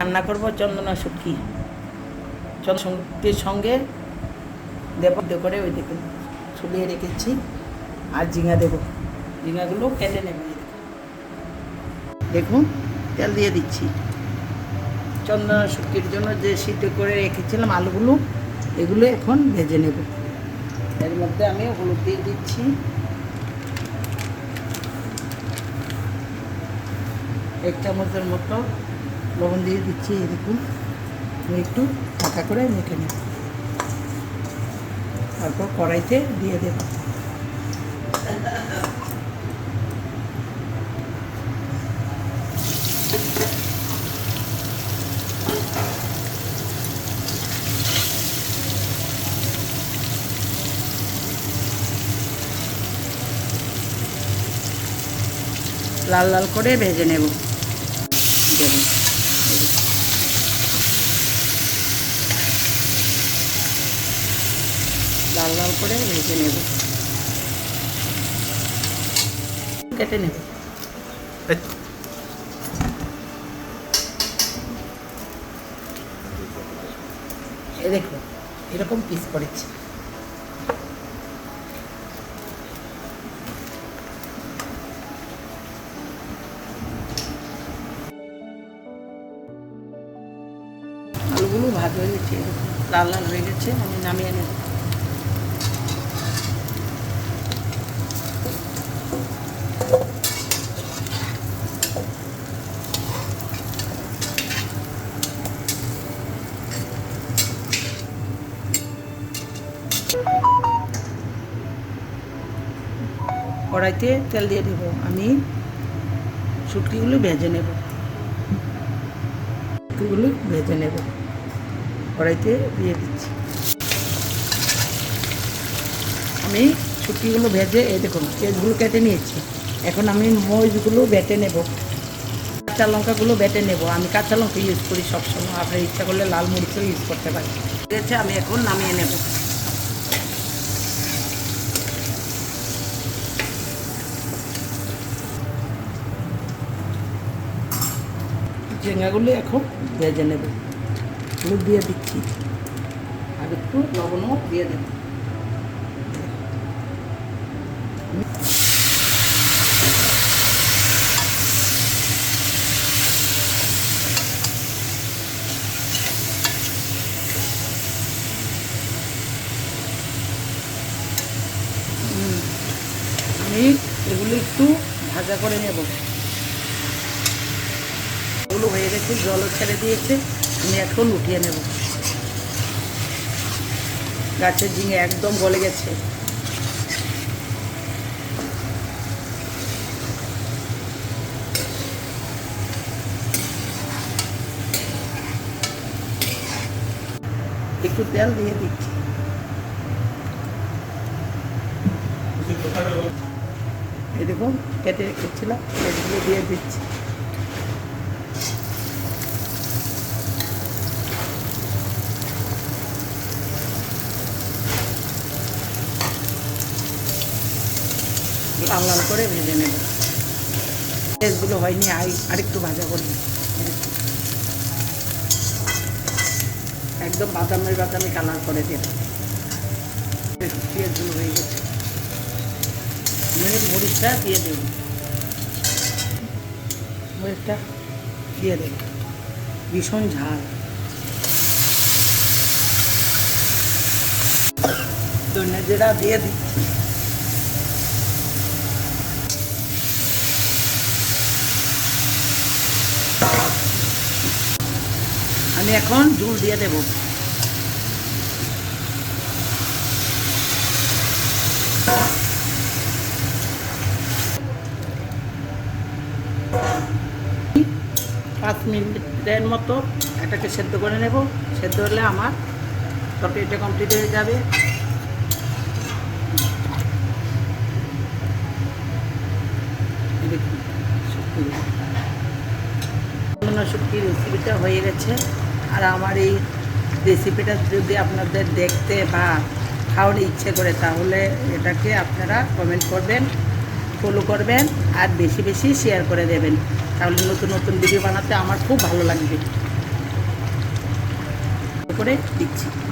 রান্না করবো চন্দনা শুটকি। শুটকির সঙ্গে দেব করে ওই দেখুন ছুলিয়ে রেখেছি। আর ঝিঙা দেবো, ঝিঙাগুলো কেটে নেব। দেখুন তেল দিয়ে দিচ্ছি। চন্দনা শুটকির জন্য যে সিদ্ধ করে রেখেছিলাম আলুগুলো, এগুলো এখন ভেজে নেব। এর মধ্যে আমি হলুদ দিয়ে দিচ্ছি, এক চামচের মতো লবণ দিয়ে দিচ্ছি। এই দেখুন আমি একটু হালকা করে মেখে নেব, তারপর কড়াইতে দিয়ে দেব। লাল লাল করে ভেজে নেব। লাল লাল করে ভেজে নেব, কেটে নেব। এই দেখো এরকম পিস করেছি। আলুগুলো ভাজা হয়ে গেছে, লাল লাল হয়ে গেছে, আমি নামিয়ে নেব। কড়াইতে তেল দিয়ে দেব, আমি শুটকিগুলো ভেজে নেব। শুটকিগুলো ভেজে নেব, কড়াইতে দিয়ে দিচ্ছি। আমি শুটকিগুলো ভেজে এই দেখুন পেঁয়াজগুলো কেটে নিয়েছি। এখন আমি মরিচগুলো বেটে নেব, কাঁচা লঙ্কাগুলো বেটে নেব। আমি কাঁচা লঙ্কা ইউজ করি সবসময়, আপনার ইচ্ছা করলে লাল মরিচও ইউজ করতে পারি। ঠিক আছে, আমি এখন নামিয়ে নেব। ঝিঙাগুলো এখন ভেজে নেব, হলুদ দিয়ে দিচ্ছি, আর একটু লবণও দিয়ে দেব। আমি এগুলো একটু ভাজা করে নেব। এগুলো হয়ে গেছে, জলও ছেড়ে দিয়েছে, আমি এখন উঠিয়ে নেব। গাছের ঝিঙে একদম গলে গেছে। একটু তেল দিয়ে দিচ্ছি। এই দেখুন কেটে রেখেছিলাম, এগুলো দিয়ে দিচ্ছি। লাল লাল করে ভেজে নেব। পেঁয়াজগুলো হয়নি, আরেকটু ভাজা করব। একদম বাদামি বাদামি কালার করে দেব। পেঁয়াজগুলো হয়ে গেছে, মরিচটা দিয়ে দেব। মরিচটা দিয়ে দেব, ভীষণ ঝাল। ধনে জিরা দিয়ে দিচ্ছি। আমি এখন ঝোল দিয়ে দেব। পাঁচ মিনিটের মতো এটাকে সেদ্ধ করে নেব। সেদ্ধ হলে আমার তরকারিটা কমপ্লিট হয়ে যাবে। শুটকির রেসিপিটা হয়ে গেছে। আর আমার এই রেসিপিটা যদি আপনাদের দেখতে বা খাওয়ার ইচ্ছে করে, তাহলে এটাকে আপনারা কমেন্ট করবেন, ফলো করবেন, আর বেশি বেশি শেয়ার করে দেবেন। তাহলে নতুন নতুন ভিডিও বানাতে আমার খুব ভালো লাগবে। করে দিচ্ছি।